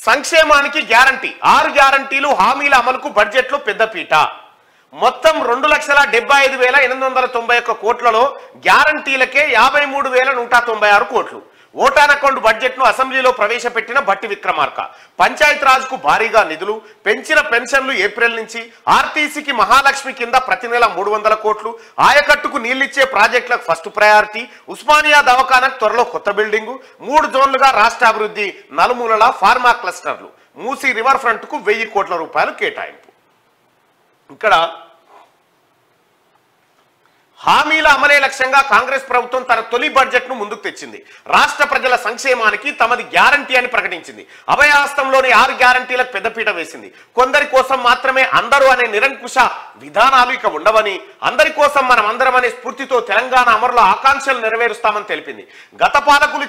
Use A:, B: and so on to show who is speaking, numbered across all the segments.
A: సంక్షేమానికి గ్యారంటీ 6 గ్యారంటీలు హామీల అమలుకు బడ్జెట్లో పెద్దపీట. మొత్తం 2,75,891 కోట్లలో గ్యారంటీలకే 53,196 కోట్లు. ఓటాన్ అకౌంట్ బడ్జెట్ను అసెంబ్లీలో ప్రవేశపెట్టిన భట్టి విక్రమార్క. పంచాయత్ రాజ్కు భారీగా నిధులు, పెంచిన పెన్షన్లు ఏప్రిల్ నుంచి, ఆర్టీసీకి మహాలక్ష్మి కింద ప్రతి నెల 300 కోట్లు, ఆయకట్టుకు నీళ్లిచ్చే ప్రాజెక్టులకు ఫస్ట్ ప్రయారిటీ, ఉస్మానియా దవాఖానకు త్వరలో కొత్త బిల్డింగు, 3 జోన్లుగా రాష్ట్ర అభివృద్ధి, నలుమూలల ఫార్మా క్లస్టర్లు, మూసీ రివర్ ఫ్రంట్కు 1000 కోట్ల రూపాయలు కేటాయింపు. ఇక్కడ హామీల అమలే లక్ష్యంగా కాంగ్రెస్ ప్రభుత్వం తన తొలి బడ్జెట్ను ముందుకు తెచ్చింది. రాష్ట్ర ప్రజల సంక్షేమానికి తమది గ్యారంటీ అని ప్రకటించింది. అభయహస్తంలోని 6 గ్యారంటీలకు పెద్దపీట వేసింది. కొందరి కోసం మాత్రమే అందరూ అనే నిరంకుశ విధానాలు ఇక ఉండవని, అందరి కోసం మనం అందరం అనే స్ఫూర్తితో తెలంగాణ అమరుల ఆకాంక్షలు నెరవేరుస్తామని తెలిపింది. గత పాలకులు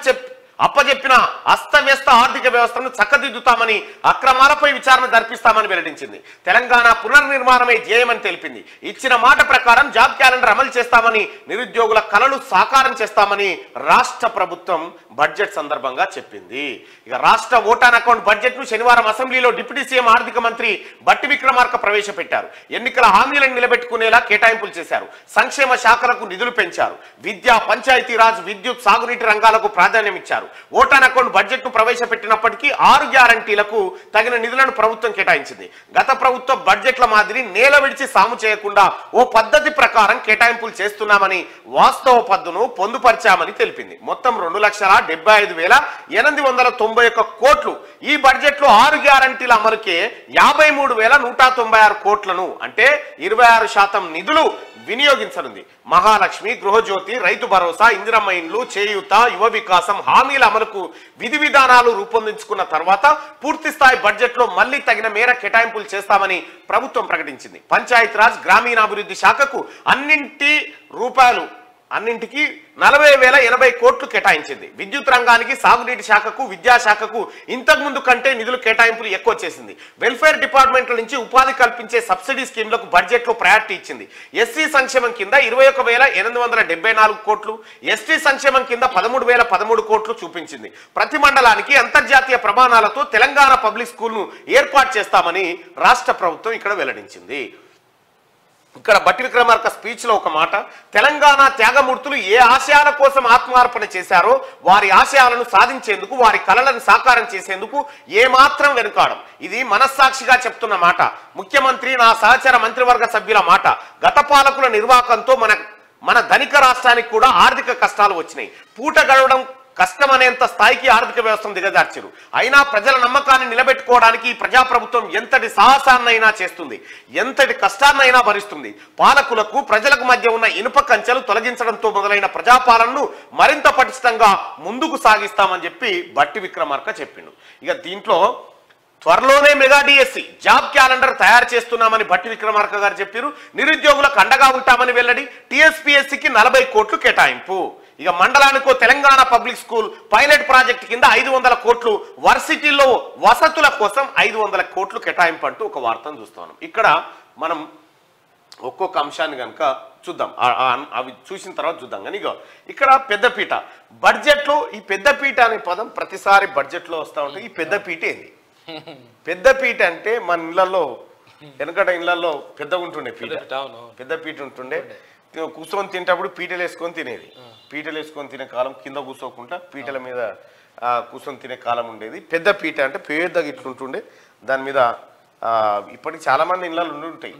A: అప్పజెప్పిన అస్తవ్యస్త ఆర్థిక వ్యవస్థను చక్కదిద్దుతామని, అక్రమాలపై విచారణ జరిపిస్తామని వెల్లడించింది. తెలంగాణ పునర్నిర్మాణమే ధ్యేయమని తెలిపింది. ఇచ్చిన మాట ప్రకారం జాబ్ క్యాలెండర్ అమలు చేస్తామని, నిరుద్యోగుల కలలు సాకారం చేస్తామని రాష్ట్ర ప్రభుత్వం బడ్జెట్ సందర్భంగా చెప్పింది. ఇక రాష్ట్ర ఓటాన్ అకౌంట్ బడ్జెట్ ను శనివారం అసెంబ్లీలో డిప్యూటీ సీఎం ఆర్థిక మంత్రి భట్టి విక్రమార్క ప్రవేశపెట్టారు. ఎన్నికల హామీలను నిలబెట్టుకునేలా కేటాయింపులు చేశారు. సంక్షేమ శాఖలకు నిధులు పెంచారు. విద్య, పంచాయతీరాజ్, విద్యుత్, సాగునీటి రంగాలకు ప్రాధాన్యం ఇచ్చారు. ఓటాన్ అకౌంట్ బడ్జెట్ ను ప్రవేశపెట్టినప్పటికీ 6 గ్యారంటీలకు తగిన నిధులను ప్రభుత్వం కేటాయించింది. గత ప్రభుత్వ బడ్జెట్ల మాదిరి నేల విడిచి సాము చేయకుండా ఓ పద్ధతి ప్రకారం కేటాయింపులు చేస్తున్నామని, వాస్తవ పద్దును పొందుపరిచామని తెలిపింది. మొత్తం 2,75,891 కోట్లు. ఈ బడ్జెట్ లో 6 గ్యారంటీల అమలుకే 53,196 కోట్లను, అంటే 26% నిధులు వినియోగించనుంది. మహాలక్ష్మి, గృహజ్యోతి, రైతు భరోసా, ఇందిరమ్మ ఇండ్లు, చేయూత, యువ వికాసం హామీల అమలుకు విధి విధానాలు రూపొందించుకున్న తర్వాత పూర్తి స్థాయి బడ్జెట్ లో మళ్లీ తగిన మేర కేటాయింపులు చేస్తామని ప్రభుత్వం ప్రకటించింది. పంచాయతీరాజ్, గ్రామీణాభివృద్ధి శాఖకు అన్నింటికి 40,080 కోట్లు కేటాయించింది. విద్యుత్ రంగానికి, సాగునీటి శాఖకు, విద్యాశాఖకు ఇంతకుముందు కంటే నిధులు కేటాయింపులు ఎక్కువ చేసింది. వెల్ఫేర్ డిపార్ట్మెంట్ల నుంచి ఉపాధి కల్పించే సబ్సిడీ స్కీమ్లకు బడ్జెట్ లో ప్రయారిటీ ఇచ్చింది. ఎస్సీ సంక్షేమం కింద 21,874 కోట్లు, ఎస్టీ సంక్షేమం కింద 13,013 కోట్లు చూపించింది. ప్రతి మండలానికి అంతర్జాతీయ ప్రమాణాలతో తెలంగాణ పబ్లిక్ స్కూల్ ను ఏర్పాటు చేస్తామని రాష్ట్ర ప్రభుత్వం ఇక్కడ వెల్లడించింది. ఇక్కడ భట్టి విక్రమార్క స్పీచ్ లో ఒక మాట, తెలంగాణ త్యాగమూర్తులు ఏ ఆశయాల కోసం ఆత్మార్పణ చేశారో వారి ఆశయాలను సాధించేందుకు, వారి కలలను సాకారం చేసేందుకు ఏమాత్రం వెనుకాడం. ఇది మనస్సాక్షిగా చెప్తున్న మాట. ముఖ్యమంత్రి, నా సహచర మంత్రివర్గ సభ్యుల మాట. గత పాలకుల నిర్వాకంతో మన ధనిక రాష్ట్రానికి కూడా ఆర్థిక కష్టాలు వచ్చినాయి. పూట గడవడం కష్టమనేంత స్థాయికి ఆర్థిక వ్యవస్థను దిగజార్చారు. అయినా ప్రజల నమ్మకాన్ని నిలబెట్టుకోవడానికి ఈ ప్రజాప్రభుత్వం ఎంతటి సాహసాన్నైనా చేస్తుంది, ఎంతటి కష్టాన్నైనా భరిస్తుంది. పాలకులకు ప్రజలకు మధ్య ఉన్న ఇనుప కంచెలు తొలగించడంతో మొదలైన ప్రజాపాలనను మరింత పటిష్టంగా ముందుకు సాగిస్తామని చెప్పి భట్టి విక్రమార్క చెప్పిండు. ఇక దీంట్లో త్వరలోనే మెగా డిఎస్సి జాబ్ క్యాలెండర్ తయారు చేస్తున్నామని భట్టి విక్రమార్క గారు చెప్పారు. నిరుద్యోగులకు అండగా ఉంటామని వెల్లడి. టీఎస్పీఎస్సీకి 40 కోట్లు కేటాయింపు. ఇక మండలానికో Telangana public school pilot project కింద 500 కోట్లు, వర్సిటీల్లో వసతుల కోసం 500 కోట్లు కేటాయింపు అంటూ ఒక వార్తను చూస్తున్నాం. ఇక్కడ మనం ఒక్కొక్క అంశాన్ని కనుక చూద్దాం, అవి చూసిన తర్వాత చూద్దాం. కానీ ఇక్కడ పెద్దపీట బడ్జెట్లో, ఈ పెద్దపీట అనే పదం ప్రతిసారి బడ్జెట్లో వస్తూ ఉంటుంది. ఈ పెద్దపీట ఏంది? పెద్దపీట అంటే మన ఇళ్లలో, వెనకట ఇళ్లలో పెద్దగా ఉంటుండే పీట, పెద్ద పీట ఉంటుండే. కూర్చొని తింటప్పుడు పీటలు వేసుకొని తినేది. పీటలు వేసుకొని తినే కాలం, కింద కూర్చోకుండా పీటల మీద కూర్చొని తినే కాలం ఉండేది. పెద్ద పీట అంటే పెద్దగా ఇట్లుంటుండే. దాని మీద ఇప్పటికి చాలా మంది ఇళ్ళలు ఉండి ఉంటాయి.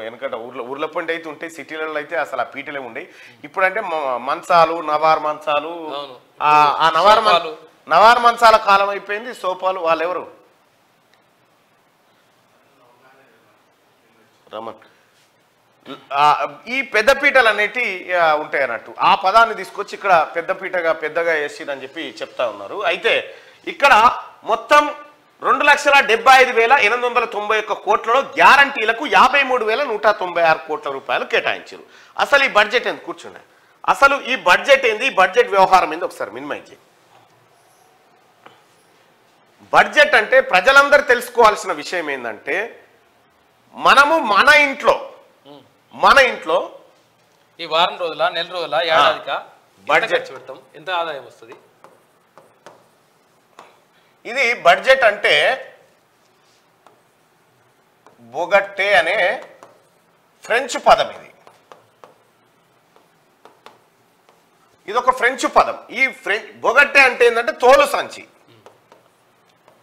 A: వెనకట ఊర్ల పంట అయితే ఉంటాయి, సిటీలలో అయితే అసలు ఆ పీటలే ఉండేవి. ఇప్పుడంటే మంచాలు, నవార్ మంచాలు, ఆ నవార్ మంచాల కాలం అయిపోయింది. సోఫాలు వాళ్ళెవరు, రమన్, ఈ పెద్దపీటలు అనేటి ఉంటాయి అన్నట్టు. ఆ పదాన్ని తీసుకొచ్చి ఇక్కడ పెద్దగా వేసిరని చెప్పి చెప్తా ఉన్నారు. అయితే ఇక్కడ మొత్తం 2,75,891 కోట్లలో గ్యారంటీలకు 53,196 కోట్ల రూపాయలు కేటాయించారు. అసలు ఈ బడ్జెట్ ఏంది? కూర్చున్నాయి. అసలు ఈ బడ్జెట్ ఏంది, ఈ బడ్జెట్ వ్యవహారం ఏంది ఒకసారి మినిమైజ్ చేయి. బడ్జెట్ అంటే ప్రజలందరూ తెలుసుకోవాల్సిన విషయం ఏంటంటే, మనము మన ఇంట్లో
B: ఈ వారం రోజుల, నెల రోజుల, ఏడాదిగా బడ్జెట్ పెడతాం, ఎంత ఆదాయం వస్తుంది?
A: ఇది బడ్జెట్ అంటే బొగట్టే అనే ఫ్రెంచ్ పదం. ఇది ఒక ఫ్రెంచ్ పదం. ఈ బొగట్టే అంటే ఏంటంటే తోలు సంచి,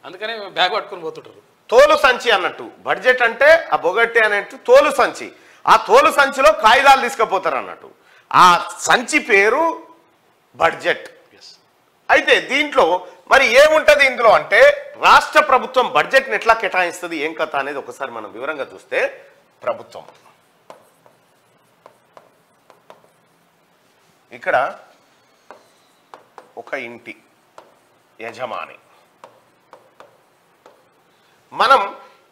B: అందుకనే బ్యాగ్ పట్టుకుని పోతుంటారు.
A: తోలు సంచి అన్నట్టు బడ్జెట్ అంటే ఆ బొగట్టే అనేట్టు తోలు సంచి. ఆ తోలు సంచిలో కాగితాలు తీసుకుపోతారు అన్నట్టు. ఆ సంచి పేరు బడ్జెట్. అయితే దీంట్లో మరి ఏముంటది ఇందులో అంటే రాష్ట్ర ప్రభుత్వం బడ్జెట్ని ఎట్లా కేటాయిస్తుంది ఏం కథ అనేది ఒకసారి మనం వివరంగా చూస్తే, ప్రభుత్వం ఇక్కడ ఒక ఇంటి యజమాని. మనం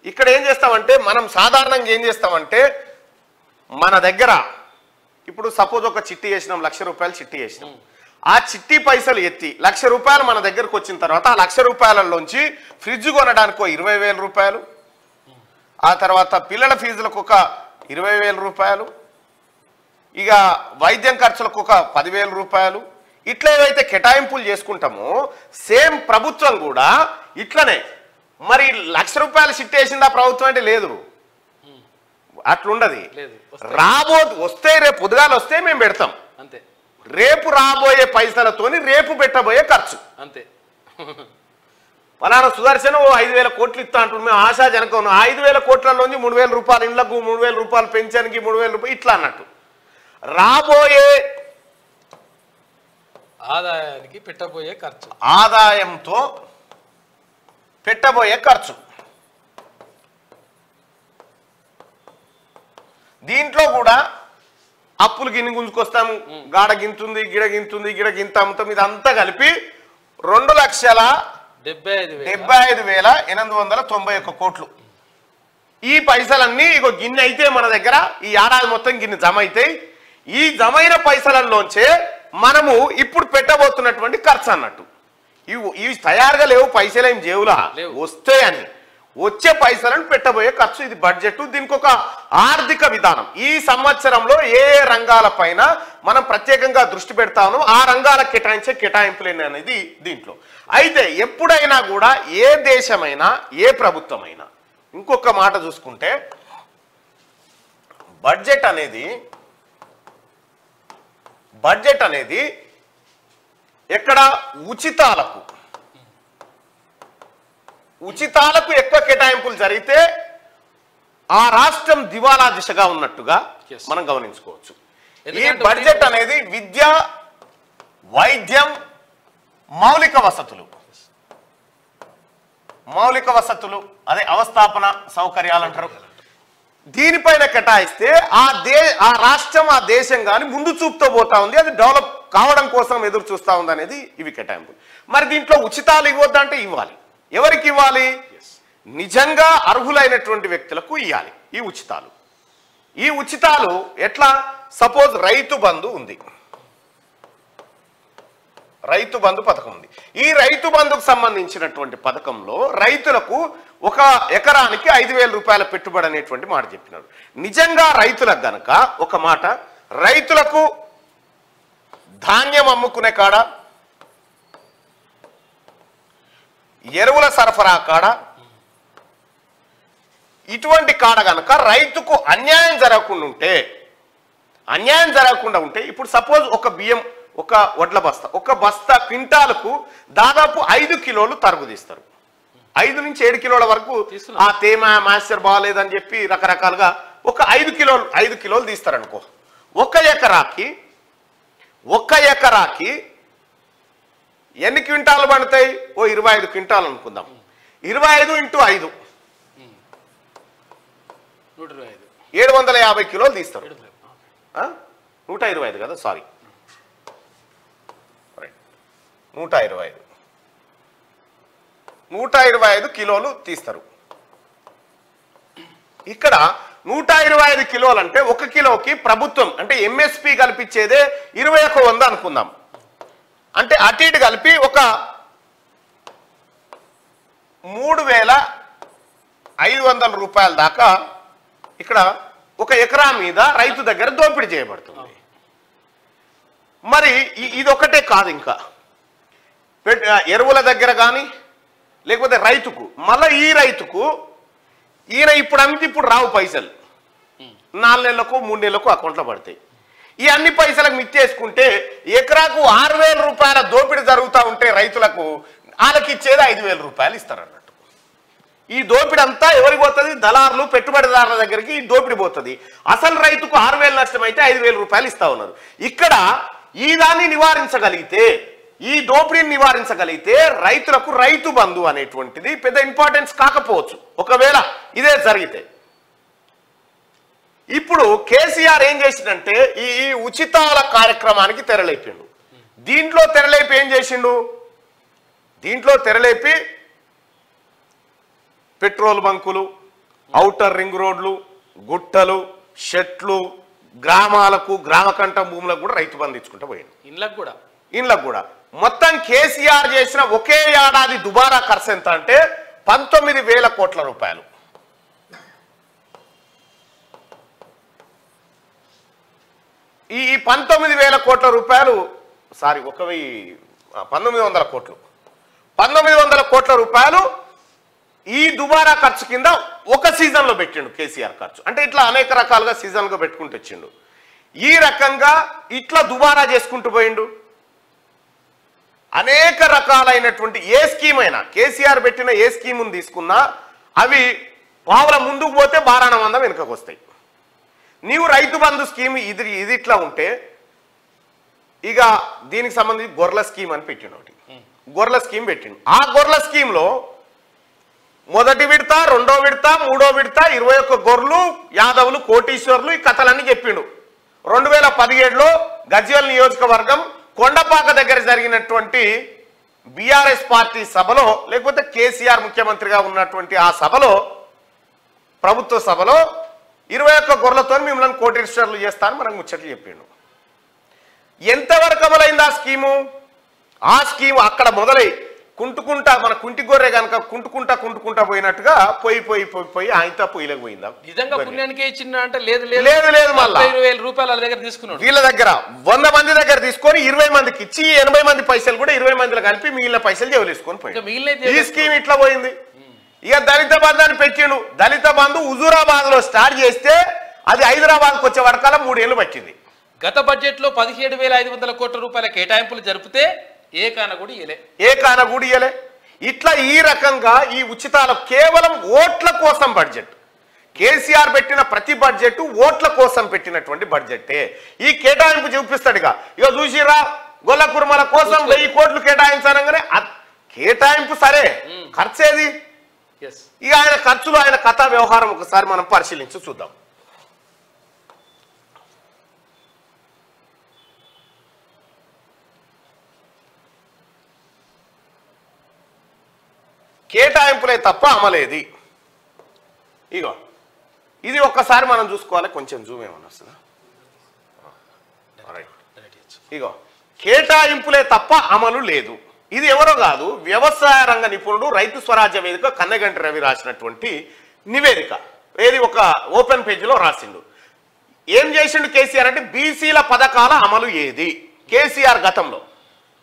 A: ఇక్కడ ఏం చేస్తామంటే మనం సాధారణంగా ఏం చేస్తామంటే మన దగ్గర ఇప్పుడు సపోజ్ ఒక చిట్టి వేసినాం, 1,00,000 రూపాయలు చిట్టి వేసినాం. ఆ చిట్టి పైసలు ఎత్తి 1,00,000 రూపాయలు మన దగ్గరకు వచ్చిన తర్వాత ఆ 1,00,000 రూపాయలలోంచి ఫ్రిడ్జ్ కొనడానికి 20,000 రూపాయలు, ఆ తర్వాత పిల్లల ఫీజులకు ఒక 20,000 రూపాయలు, ఇక వైద్యం ఖర్చులకు ఒక 10,000 రూపాయలు, ఇట్లా ఏవైతే కేటాయింపులు చేసుకుంటామో సేమ్ ప్రభుత్వం కూడా ఇట్లనే. మరి 1,00,000 రూపాయలు చిట్టి వేసిందా ప్రభుత్వం అంటే లేదు, అట్లుండదు. వస్తే రేపు పొద్దుగాలు వస్తే మేము పెడతాం
B: అంతే.
A: రేపు రాబోయే పైసలతోని రేపు పెట్టబోయే ఖర్చు అంతే. పలానా సుదర్శన్ 5,000 కోట్లు ఇస్తా అంటున్నాం, మేము ఆశాజనకం 5,000 కోట్లలోంచి 3,000 రూపాయలు ఇళ్లకు, 3,000 రూపాయలు పెన్షన్కి, 3,000 రూపాయలు ఇట్లా అన్నట్టు రాబోయే
B: ఆదాయానికి పెట్టబోయే ఖర్చు,
A: ఆదాయంతో పెట్టబోయే ఖర్చు. దీంట్లో కూడా అప్పులు గిన్ని గుంజుకొస్తాం, గాడ గింతుంది, గిడ గింతుంది, గిడ గింత అమ్ముతాం, ఇదంతా కలిపి 2,75,891 కోట్లు. ఈ పైసలన్నీ ఇగో గిన్నె అయితే మన దగ్గర ఈ ఏడాది మొత్తం గిన్నె జమ అవుతాయి. ఈ జమైన పైసలలోంచే మనము ఇప్పుడు పెట్టబోతున్నటువంటి ఖర్చు అన్నట్టు. ఇవి తయారుగా లేవు, పైసలు ఏం జేవులా వస్తాయని, వచ్చే పైసలను పెట్టబోయే ఖర్చు. ఇది బడ్జెట్. దీనికి ఒక ఆర్థిక విధానం. ఈ సంవత్సరంలో ఏ రంగాలపైన మనం ప్రత్యేకంగా దృష్టి పెడతామో ఆ రంగాలకు కేటాయించే కేటాయింపులేని అనేది దీంట్లో. అయితే ఎప్పుడైనా కూడా ఏ దేశమైనా ఏ ప్రభుత్వమైనా ఇంకొక మాట చూసుకుంటే బడ్జెట్ అనేది ఎక్కడ ఉచితాలకు ఎక్కువ కేటాయింపులు జరిగితే ఆ రాష్ట్రం దివాలా దిశగా ఉన్నట్టుగా మనం గమనించుకోవచ్చు. ఈ బడ్జెట్ అనేది విద్య, వైద్యం, మౌలిక వసతులు అదే అవస్థాపన సౌకర్యాలు అంటారు, దీనిపైన కేటాయిస్తే ఆ రాష్ట్రం ఆ దేశం కానీ ముందు చూపుతో పోతా ఉంది, అది డెవలప్ కావడం కోసం ఎదురు చూస్తూ ఉంది అనేది ఇవి కేటాయింపులు. మరి దీంట్లో ఉచితాలు ఇవ్వద్దంటే ఇవ్వాలి. ఎవరికి ఇవ్వాలి? నిజంగా అర్హులైనటువంటి వ్యక్తులకు ఇవ్వాలి ఈ ఉచితాలు ఎట్లా? సపోజ్ రైతు బంధు ఉంది, రైతు బంధు పథకం ఉంది. ఈ రైతు బంధుకు సంబంధించినటువంటి పథకంలో రైతులకు ఒక ఎకరానికి 5,000 రూపాయల పెట్టుబడి అనేటువంటి మాట చెప్పినారు. నిజంగా రైతులకు గనక ఒక మాట, రైతులకు ధాన్యం అమ్ముకునే కాడ, ఎరువుల సరఫరా కాడ, ఇటువంటి కాడ గనక రైతుకు అన్యాయం జరగకుండా ఉంటే ఇప్పుడు సపోజ్ ఒక బియ్యం, ఒక వడ్ల బస్తా, ఒక బస్తా క్వింటాలకు దాదాపు 5 కిలోలు తరుగు తీస్తారు. 5 నుంచి 7 కిలోల వరకు ఆ తేమ మాస్టర్ బాగాలేదని చెప్పి రకరకాలుగా ఒక 5 కిలోలు తీస్తారనుకో. ఒక ఎకరాకి ఎన్ని క్వింటాలు పడతాయి? 25 క్వింటాలు అనుకుందాం. 25 × 5 750 కిలోలు తీస్తారు. 125 కదా, సారీ 125 కిలోలు తీస్తారు. ఇక్కడ 125 కిలోలు అంటే 1 కిలోకి ప్రభుత్వం అంటే ఎంఎస్పి కల్పించేదే 2100 అనుకుందాం. అంటే అటు ఇటు కలిపి ఒక 3,500 రూపాయల దాకా ఇక్కడ ఒక ఎకరా మీద రైతు దగ్గర దోపిడీ చేయబడుతుంది. మరి ఇది ఒకటే కాదు, ఇంకా ఎరువుల దగ్గర కానీ లేకపోతే రైతుకు, మళ్ళీ ఈ రైతుకు ఈయన ఇప్పుడు రావు పైసలు, 4 నెలలకు 3 నెలలకు అకౌంట్లో పడతాయి. ఈ అన్ని పైసలకు మిచ్చేసుకుంటే ఎకరాకు 6,000 రూపాయల దోపిడీ జరుగుతూ ఉంటే రైతులకు వాళ్ళకి ఇచ్చేది 5,000 రూపాయలు ఇస్తారన్నట్టు. ఈ దోపిడీ అంతా ఎవరికి పోతుంది? దళారులు, పెట్టుబడిదారుల దగ్గరికి ఈ దోపిడీ పోతుంది. అసలు రైతుకు 6,000 నష్టం అయితే 5,000 రూపాయలు ఇస్తా ఉన్నారు. ఇక్కడ ఈ దాన్ని నివారించగలిగితే, ఈ దోపిడీని నివారించగలిగితే రైతులకు రైతు బంధు అనేటువంటిది పెద్ద ఇంపార్టెన్స్ కాకపోవచ్చు ఒకవేళ ఇదే జరిగితే. ఇప్పుడు కేసీఆర్ ఏం చేసిండంటే ఈ ఉచితాల కార్యక్రమానికి తెరలేపిండు. దీంట్లో తెరలేపి ఏం చేసిండు? దీంట్లో తెరలేపి పెట్రోల్ బంకులు, ఔటర్ రింగ్ రోడ్లు, గుట్టలు, షెట్లు, గ్రామాలకు, గ్రామకంఠ భూములకు కూడా రైతు బంధు ఇచ్చుకుంటూ పోయింది. ఇండ్లకు కూడా మొత్తం కేసీఆర్ చేసిన ఒకే ఏడాది దుబారా ఖర్చు ఎంత అంటే 19,000 కోట్ల రూపాయలు. ఈ 19,000 కోట్ల రూపాయలు 1900 కోట్లు 1900 కోట్ల రూపాయలు ఈ దుబారా ఖర్చు కింద ఒక సీజన్లో పెట్టిండు కేసీఆర్ ఖర్చు. అంటే ఇట్లా అనేక రకాలుగా సీజన్గా పెట్టుకుంటూ వచ్చిండు. ఈ రకంగా ఇట్లా దుబారా చేసుకుంటూ పోయిండు. అనేక రకాలైనటువంటి ఏ స్కీమ్ అయినా కేసీఆర్ పెట్టిన ఏ స్కీమును తీసుకున్నా అవి పావుల ముందుకు పోతే బారాణ మంద వెనుకకు వస్తాయి. నీవు రైతు బంధు స్కీమ్ ఇది ఇట్లా ఉంటే ఇక దీనికి సంబంధించి గొర్రెల స్కీమ్ అని పెట్టిండు. ఒకటి గొర్రెల స్కీమ్ పెట్టిండు. ఆ గొర్రెల స్కీమ్లో మొదటి విడత, రెండో విడత, మూడో విడత 21 గొర్రెలు, యాదవులు, కోటీశ్వర్లు ఈ కథలన్నీ చెప్పిండు. 2017లో గజ్వేల్ నియోజకవర్గం కొండపాక దగ్గర జరిగినటువంటి బీఆర్ఎస్ పార్టీ సభలో, లేకపోతే కేసీఆర్ ముఖ్యమంత్రిగా ఉన్నటువంటి ఆ సభలో, ప్రభుత్వ సభలో 21 గొర్రెలతో మిమ్మల్ని కోటీశ్వర్లు చేస్తానని మనకు ముచ్చట్లు చెప్పిండు. ఎంతవరకు అమలైంది ఆ స్కీము? ఆ స్కీము అక్కడ మొదలై కుంటుకుంటా, మన కుంటి గొర్రె కనుక కుంటుకుంటా పోయినట్టుగా పోయి ఆయనతో పొయ్యిలకు పోయిందా? లేదు మళ్ళీ
B: 20,000 రూపాయలు వాళ్ళ దగ్గర తీసుకున్నాడు.
A: వీళ్ళ దగ్గర 100 మంది దగ్గర తీసుకొని 20 మందికి ఇచ్చి 80 మంది పైసలు కూడా 20 మందిలో కలిపి మిగిలిన పైసలు జవలేసుకొని పోయి ఈ స్కీమ్ ఇట్లా పోయింది. ఇక దళిత బంధు అని పెట్టిండు. దళిత బంధు హుజూరాబాద్ లో స్టార్ట్ చేస్తే అది హైదరాబాద్కి వచ్చే వరకాల 3 ఏళ్ళు పట్టింది.
B: గత బడ్జెట్ లో 17,500 కోట్ల రూపాయల కేటాయింపులు జరిపితే ఏ కాన కూడా ఇయ్యలే. ఇట్లా ఈ రకంగా ఈ ఉచితాలు కేవలం ఓట్ల కోసం బడ్జెట్. కేసీఆర్ పెట్టిన ప్రతి బడ్జెట్ ఓట్ల కోసం పెట్టినటువంటి బడ్జెట్టే. ఈ కేటాయింపు చూపిస్తాడుగా. ఇక చూసిరా, గొల్ల కుర్మల కోసం 1000 కోట్లు కేటాయించానగానే కేటాయింపు సరే, ఖర్చేది? ఇక ఆయన ఖర్చులు, ఆయన కథా వ్యవహారం ఒకసారి మనం పరిశీలించి చూద్దాం. కేటాయింపులే తప్ప అమలేది. ఇగో ఇది ఒక్కసారి మనం చూసుకోవాలి. కొంచెం జూమ్ ఏమన్నా వస్తుందా? ఇగో కేటాయింపులే తప్ప అమలు లేదు. ఇది ఎవరో కాదు, వ్యవసాయ రంగ నిపుణుడు, రైతు స్వరాజ్య వేదిక కన్నెగంటి రవి రాసినటువంటి నివేదిక. ఏది ఒక ఓపెన్ పేజీలో రాసిండు. ఏం చేసిండు కేసీఆర్ అంటే బీసీల పథకాల అమలు ఏది? కేసీఆర్ గతంలో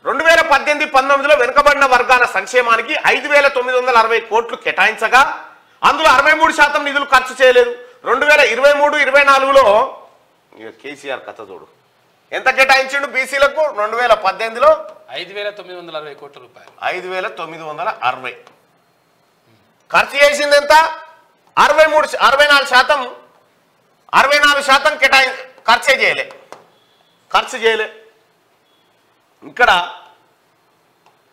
B: 2018-19లో వెనుకబడిన వర్గాల సంక్షేమానికి 5,960 కోట్లు కేటాయించగా అందులో 63% నిధులు ఖర్చు చేయలేదు. 2023-24లో కేసీఆర్ కథ చూడు ఎంత కేటాయించిండు బీసీలకు. 2018లో 5,960 కోట్ల రూపాయలు.
A: 5,960 ఖర్చు చేసింది ఎంత? 64% ఖర్చు చేయలే. ఇక్కడ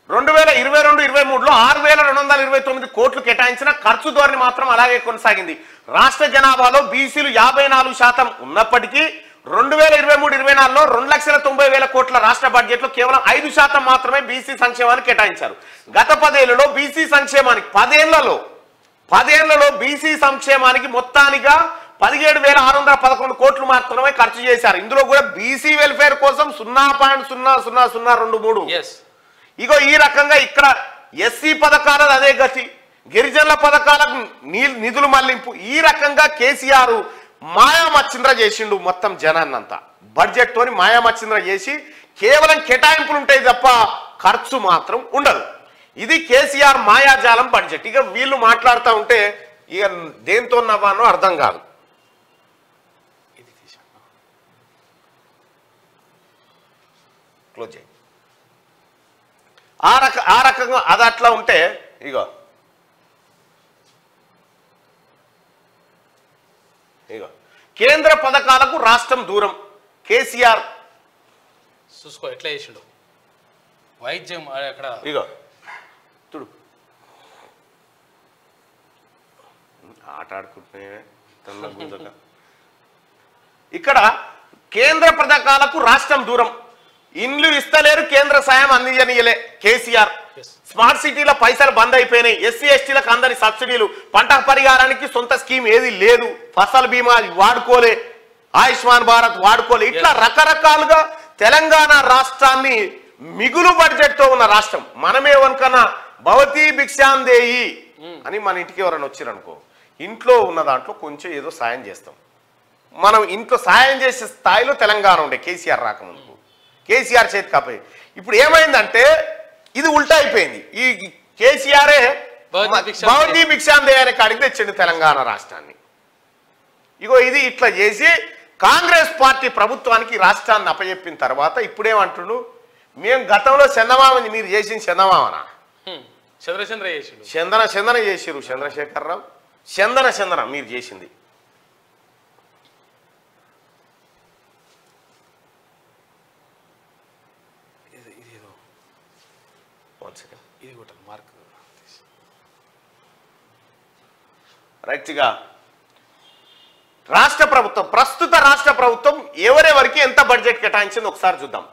A: 2022-23లో 6,229 కోట్లు కేటాయించిన ఖర్చు ధోరణి మాత్రం అలాగే కొనసాగింది. రాష్ట్ర జనాభాలో బీసీలు 54% ఉన్నప్పటికీ 2023-24లో 2,90,000 కోట్ల రాష్ట్ర బడ్జెట్ లో కేవలం 5% మాత్రమే బీసీ సంక్షేమానికి కేటాయించారు. గత 10 ఏళ్లలో బీసీ సంక్షేమానికి 10 ఏళ్లలో బీసీ సంక్షేమానికి మొత్తానిగా 17,611 కోట్లు మాత్రమే ఖర్చు చేశారు. ఇందులో కూడా బీసీ వెల్ఫేర్ కోసం 0.00023. ఇగో ఈ రకంగా ఇక్కడ ఎస్సీ పథకాలకు అదే గతి, గిరిజనుల పథకాలకు నిధులు మళ్లింపు. ఈ రకంగా కేసీఆర్ మాయామచ్చింద్ర చేసిండు మొత్తం జనాన్నంతా. బడ్జెట్ తోని మాయామచ్చింద్ర చేసి కేవలం కేటాయింపులు ఉంటాయి తప్ప ఖర్చు మాత్రం ఉండదు. ఇది కేసీఆర్ మాయాజాలం బడ్జెట్. ఇక వీళ్ళు మాట్లాడుతూ ఉంటే ఇక దేంతో నవ్వానో అర్థం కాదు. క్లోజ్ చేయి. ఆ రకంగా అది అట్లా ఉంటే ఇగో కేంద్ర పథకాలకు రాష్ట్రం దూరం. కేసీఆర్
C: చూసుకో ఎట్లా చేసిండు వైద్యం అక్కడ.
A: ఇగో చూడు ఆట ఆడుకుంటున్నా ఇక్కడ కేంద్ర పథకాలకు రాష్ట్రం దూరం. ఇండ్లు ఇస్తలేరు, కేంద్ర సాయం అందించనీయలే కేసీఆర్. స్మార్ట్ సిటీల పైసలు బంద్ అయిపోయినాయి. ఎస్సీ ఎస్టీలకు అందని సబ్సిడీలు, పంట పరిహారానికి సొంత స్కీమ్ ఏది లేదు, ఫసల్ బీమా వాడుకోలే, ఆయుష్మాన్ భారత్ వాడుకోలే. ఇట్లా రకరకాలుగా తెలంగాణ రాష్ట్రాన్ని మిగులు బడ్జెట్ తో ఉన్న రాష్ట్రం. మనమేమనుకన్నా భవతీ భిక్షాందేయి అని మన ఇంటికి ఎవరైనా వచ్చారనుకో, ఇంట్లో ఉన్న దాంట్లో కొంచెం ఏదో సాయం చేస్తాం. మనం ఇంట్లో సాయం చేసే స్థాయిలో తెలంగాణ ఉండే కేసీఆర్ రాకముందు. కేసీఆర్ చేతి కాపోయి ఇప్పుడు ఏమైందంటే ఇది ఉల్టా అయిపోయింది. ఈ కేసీఆరే భవతీ భిక్షాందేయి అనే కాడికి తెచ్చిండు తెలంగాణ రాష్ట్రాన్ని. ఇగో ఇది ఇట్లా చేసి కాంగ్రెస్ పార్టీ ప్రభుత్వానికి రాష్ట్రాన్ని అప్పచెప్పిన తర్వాత ఇప్పుడేమంటుడు, మేము గతంలో చందమామని మీరు చేసిన చందమామనా?
C: చంద్రచంద్ర చేసిండు.
A: చందన చేసిరు చంద్రశేఖరరావు. చందన మీరు చేసింది.
C: ఇది కూడా మార్క్
A: రైట్గా రాష్ట్ర ప్రభుత్వం, ప్రస్తుత రాష్ట్ర ప్రభుత్వం ఎవరెవరికి ఎంత బడ్జెట్ కేటాయించింది ఒకసారి చూద్దాం.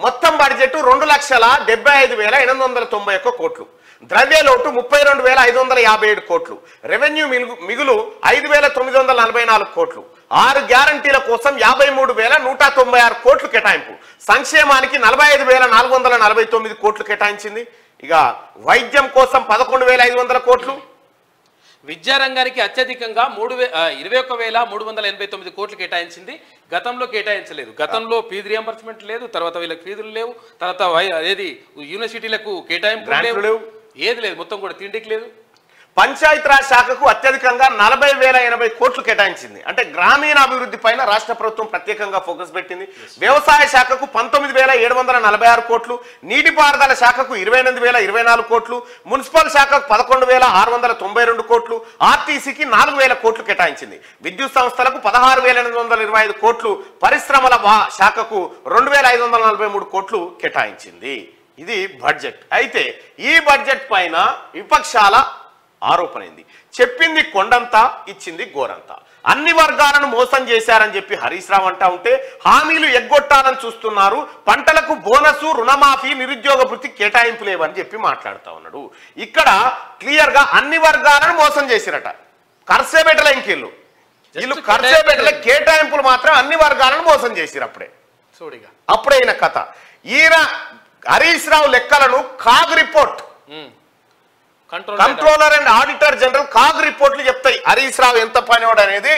A: మొత్తం బడ్జెట్ 2,75,891 కోట్లు. ద్రవ్యలోటు 32,557 కోట్లు. రెవెన్యూ మిగులు 5,944 కోట్లు. 6 గ్యారంటీల కోసం 53,196 కోట్లు కేటాయింపు. సంక్షేమానికి 45,449 కోట్లు కేటాయించింది. ఇక వైద్యం కోసం 11,500 కోట్లు.
C: విద్యారంగానికి అత్యధికంగా 21,389 కోట్లు కేటాయించింది. గతంలో కేటాయించలేదు. గతంలో ఫీజు రియంబర్స్మెంట్ లేదు, తర్వాత వీళ్ళకి ఫీజులు లేవు, తర్వాత ఏది యూనివర్సిటీలకు కేటాయింపు లేవు, ఏది లేదు, మొత్తం కూడా తిండికి లేదు.
A: పంచాయతీరాజ్ శాఖకు అత్యధికంగా 40,080 కోట్లు కేటాయించింది. అంటే గ్రామీణ అభివృద్ధి పైన రాష్ట్ర ప్రభుత్వం ప్రత్యేకంగా ఫోకస్ పెట్టింది. వ్యవసాయ శాఖకు 19,746 కోట్లు. నీటిపారుదల శాఖకు 28,024 కోట్లు. మున్సిపల్ శాఖకు 11,692 కోట్లు. ఆర్టీసీకి 4,000 కోట్లు కేటాయించింది. విద్యుత్ సంస్థలకు 16,825 కోట్లు. పరిశ్రమల శాఖకు 2,543 కోట్లు కేటాయించింది. ఇది బడ్జెట్. అయితే ఈ బడ్జెట్ పైన విపక్షాల ఆరోపణైంది. చెప్పింది కొండంతా, ఇచ్చింది గోరంతా. అన్ని వర్గాలను మోసం చేశారని చెప్పి హరీష్ రావు అంటా ఉంటే, హామీలు ఎగ్గొట్టాలని చూస్తున్నారు, పంటలకు బోనసు, రుణమాఫీ, నిరుద్యోగ వృత్తి కేటాయింపు లేవని చెప్పి మాట్లాడుతూ ఉన్నాడు. ఇక్కడ క్లియర్ గా అన్ని వర్గాలను మోసం చేసిరట. కర్సేబెట్టల ఇంకెళ్ళు వీళ్ళు కర్సేబెట్టల కేటాయింపులు మాత్రం అన్ని వర్గాలను మోసం చేసిరు. అప్పుడైన కథ. ఈయన హరీష్ రావు లెక్కలను CAG report, controller and auditor general CAG రిపోర్ట్లు చెప్తాయి హరీష్ రావు ఎంత పనివాడు అనేది